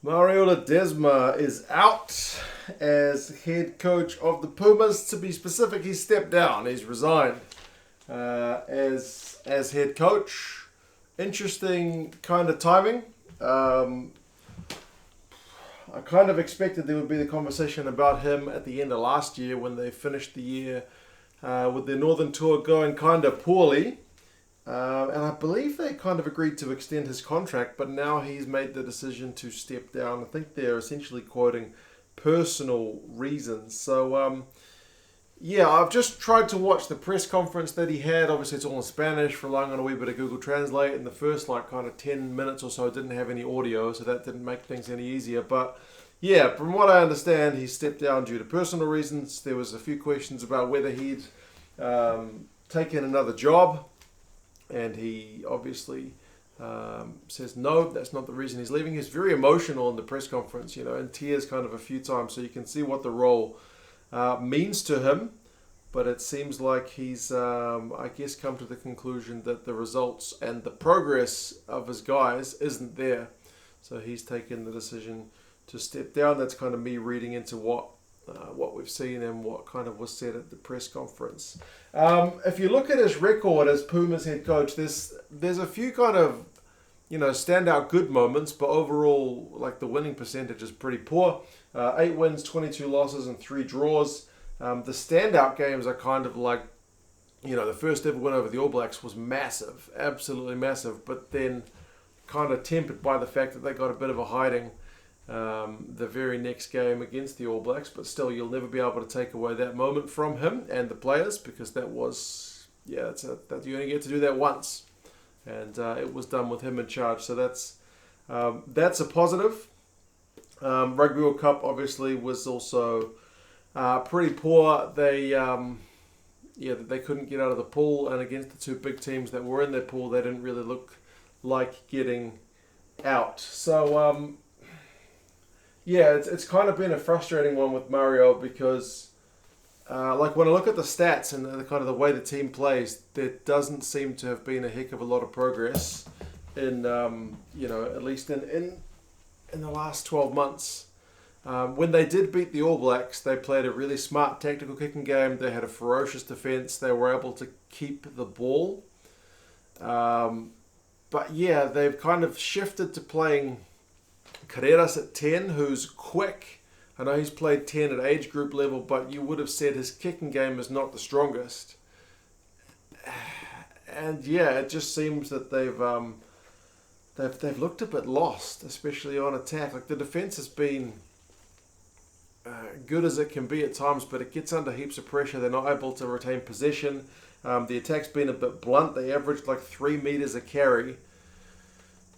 Mario Ledesma is out as head coach of the Pumas. To be specific, he's stepped down. He's resigned as head coach. Interesting kind of timing. I kind of expected there would be the conversation about him at the end of last year when they finished the year with their Northern Tour going kind of poorly. And I believe they kind of agreed to extend his contract, but now he's made the decision to step down. I think they're essentially quoting personal reasons. So, yeah, I've just tried to watch the press conference that he had. Obviously, it's all in Spanish, relying on a wee bit of Google Translate. And the first, kind of 10 minutes or so didn't have any audio, so that didn't make things any easier. But, yeah, from what I understand, he stepped down due to personal reasons. There was a few questions about whether he'd taken another job. And he obviously says, no, that's not the reason he's leaving. He's very emotional in the press conference, in tears kind of a few times. So you can see what the role means to him. But it seems like he's, I guess, come to the conclusion that the results and the progress of his guys isn't there. So he's taken the decision to step down. That's kind of me reading into what we've seen and what kind of was said at the press conference. If you look at his record as Pumas head coach, there's a few kind of standout good moments, but overall, the winning percentage is pretty poor. 8 wins, 22 losses, and 3 draws. The standout games are kind of the first ever win over the All Blacks was massive, absolutely massive, but then kind of tempered by the fact that they got a bit of a hiding the very next game against the All Blacks, but still you'll never be able to take away that moment from him and the players, because that was that you only get to do that once, and it was done with him in charge. So that's a positive. Rugby World Cup obviously was also pretty poor. They they couldn't get out of the pool, and against the two big teams that were in their pool, they didn't really look like getting out. So it's kind of been a frustrating one with Mario because, when I look at the stats and the kind of the way the team plays, there doesn't seem to have been a heck of a lot of progress in, at least in the last 12 months. When they did beat the All Blacks, they played a really smart tactical kicking game. They had a ferocious defence. They were able to keep the ball. But yeah, they've kind of shifted to playing Carreras at 10, who's quick. I know he's played 10 at age group level, but you would have said his kicking game is not the strongest. And yeah, it just seems that they've looked a bit lost, especially on attack. The defence has been good as it can be at times, but it gets under heaps of pressure. They're not able to retain possession. The attack's been a bit blunt. They averaged 3 meters a carry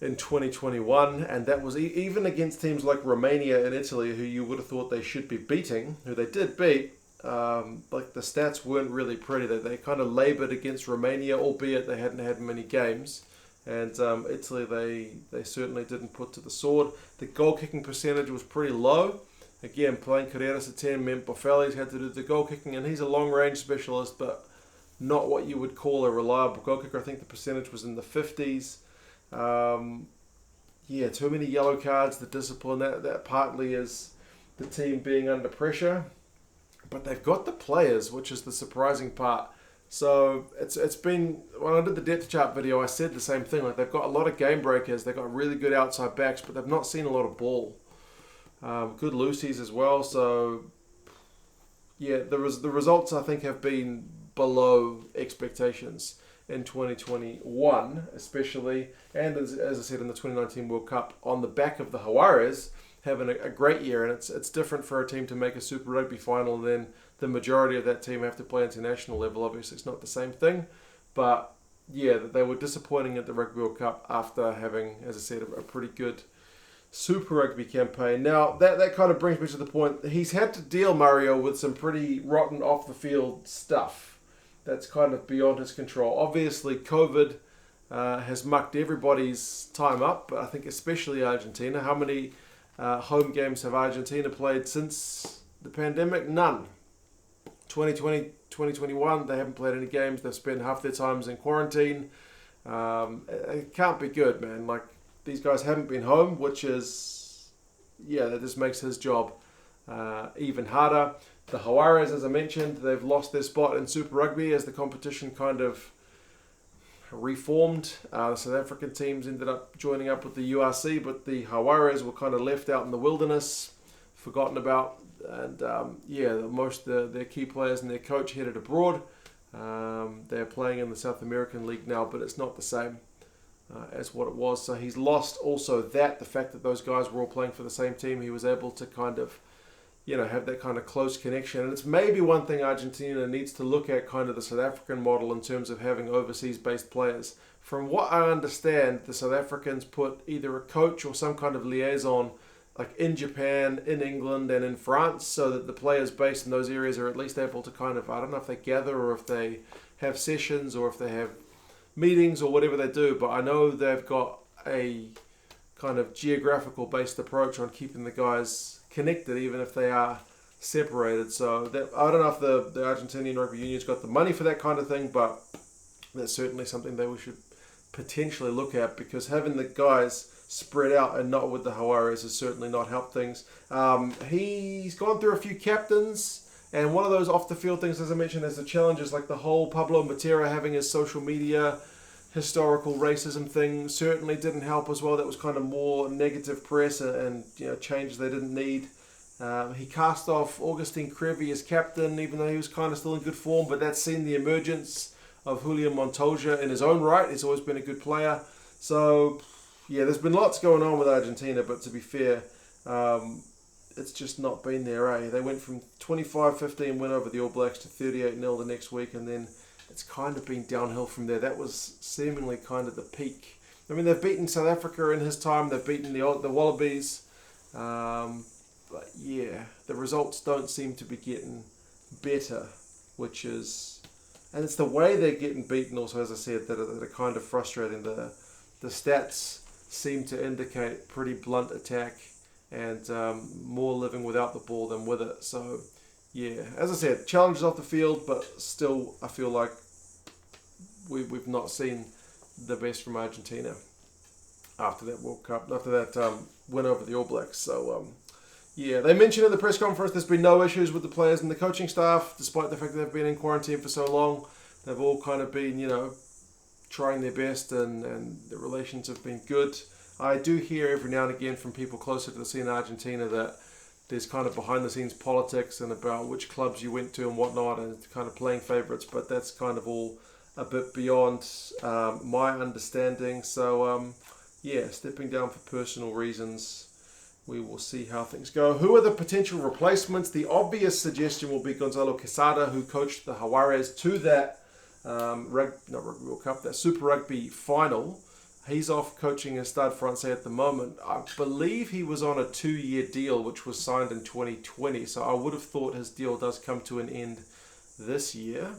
in 2021, and that was even against teams like Romania and Italy, who you would have thought they should be beating, who they did beat. The stats weren't really pretty. They kind of laboured against Romania, albeit they hadn't had many games, and Italy they certainly didn't put to the sword. The goal kicking percentage was pretty low. Again, playing Carreras at 10 meant Boffelli's had to do the goal kicking, and he's a long range specialist, but not what you would call a reliable goal kicker. I think the percentage was in the 50s. Too many yellow cards, the discipline, that partly is the team being under pressure. But they've got the players, which is the surprising part. So it's been, when I did the depth chart video, I said the same thing. They've got a lot of game breakers, they've got really good outside backs, but they've not seen a lot of ball. Good loosies as well. So yeah, the results I think have been below expectations in 2021 especially, and as I said in the 2019 World Cup, on the back of the Juarez having a great year. And it's different for a team to make a Super Rugby final than the majority of that team have to play international level. Obviously it's not the same thing, but yeah, they were disappointing at the Rugby World Cup after having, as I said, a pretty good Super Rugby campaign. Now that kind of brings me to the point, he's had to deal, Mario, with some pretty rotten off the field stuff that's kind of beyond his control. Obviously, COVID has mucked everybody's time up, but I think especially Argentina. How many home games have Argentina played since the pandemic? None. 2020, 2021, they haven't played any games. They've spent half their times in quarantine. It can't be good, man. These guys haven't been home, which is yeah, that just makes his job even harder. The Juarez, as I mentioned, they've lost their spot in Super Rugby as the competition kind of reformed. The South African teams ended up joining up with the URC, but the Juarez were kind of left out in the wilderness, forgotten about, and most of their key players and their coach headed abroad. They're playing in the South American League now, but it's not the same as what it was. So he's lost also the fact that those guys were all playing for the same team. He was able to kind of, have that kind of close connection. And it's maybe one thing Argentina needs to look at, kind of the South African model in terms of having overseas-based players. From what I understand, the South Africans put either a coach or some kind of liaison like in Japan, in England, and in France, so that the players based in those areas are at least able to kind of, I don't know if they gather or if they have sessions or if they have meetings or whatever they do, but I know they've got a kind of geographical based approach on keeping the guys connected even if they are separated. So that, I don't know if the Argentinian Rugby Union's got the money for that kind of thing, but that's certainly something that we should potentially look at, because having the guys spread out and not with the Juarez has certainly not helped things. He's gone through a few captains, and one of those off the field things, as I mentioned, is the challenges like the whole Pablo Matera having his social media historical racism thing certainly didn't help as well. That was kind of more negative press and changes they didn't need. He cast off Augustine Crevi as captain, even though he was kind of still in good form, but that's seen the emergence of Julian Montoya in his own right. He's always been a good player. So, yeah, there's been lots going on with Argentina, but to be fair, it's just not been there, They went from 25-15 win over the All Blacks to 38-0 the next week, and then it's kind of been downhill from there. That was seemingly kind of the peak. I mean, they've beaten South Africa in his time. They've beaten the Wallabies. But, yeah, the results don't seem to be getting better, which is... And it's the way they're getting beaten also, as I said, that are kind of frustrating. The stats seem to indicate pretty blunt attack and more living without the ball than with it. So, yeah, as I said, challenges off the field, but still I feel like we've not seen the best from Argentina after that World Cup, after that win over the All Blacks. So, yeah, they mentioned in the press conference there's been no issues with the players and the coaching staff, despite the fact that they've been in quarantine for so long. They've all kind of been, trying their best, and the relations have been good. I do hear every now and again from people closer to the scene in Argentina that there's kind of behind-the-scenes politics and about which clubs you went to and whatnot, and kind of playing favourites, but that's kind of all a bit beyond my understanding. So, yeah, stepping down for personal reasons. We will see how things go. Who are the potential replacements? The obvious suggestion will be Gonzalo Quesada, who coached the Juarez to that Rugby World Cup, that Super Rugby final. He's off coaching in Stade Francais at the moment. I believe he was on a 2-year deal, which was signed in 2020. So I would have thought his deal does come to an end this year.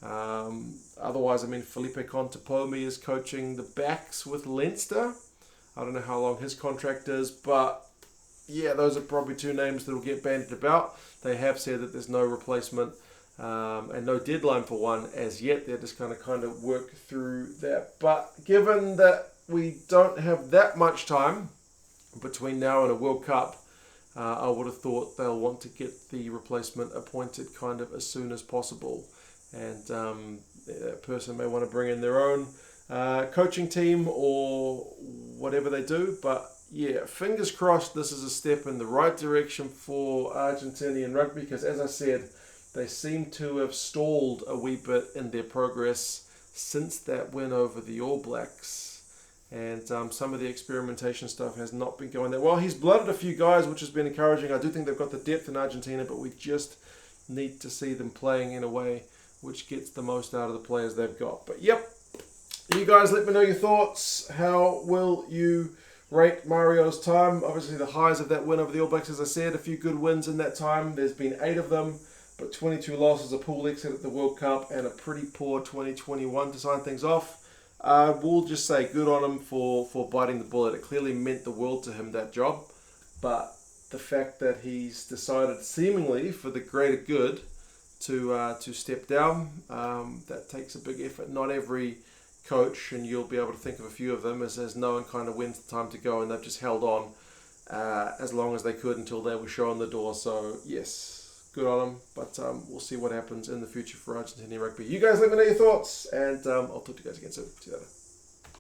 Otherwise, I mean, Felipe Contepomi is coaching the backs with Leinster. I don't know how long his contract is, but yeah, those are probably two names that will get bandied about. They have said that there's no replacement and no deadline for one as yet. They're just going to kind of work through that. But given that we don't have that much time between now and a World Cup, I would have thought they'll want to get the replacement appointed kind of as soon as possible. And that person may want to bring in their own coaching team or whatever they do. But yeah, fingers crossed this is a step in the right direction for Argentinian rugby, because as I said, they seem to have stalled a wee bit in their progress since that win over the All Blacks. And some of the experimentation stuff has not been going that well. He's blooded a few guys, which has been encouraging. I do think they've got the depth in Argentina, but we just need to see them playing in a way which gets the most out of the players they've got. But yep, you guys let me know your thoughts. How will you rate Mario's time? Obviously the highs of that win over the All Blacks, as I said, a few good wins in that time. There's been 8 of them, but 22 losses, a pool exit at the World Cup, and a pretty poor 2021 to sign things off. We'll just say good on him for biting the bullet. It clearly meant the world to him, that job. But the fact that he's decided, seemingly for the greater good, to step down, that takes a big effort. Not every coach, and you'll be able to think of a few of them, has known kind of when's the time to go, and they've just held on. as long as they could until they were shown the door. So yes, good on them. But we'll see what happens in the future for Argentinian rugby. You guys let me know your thoughts, and I'll talk to you guys again soon. See you later.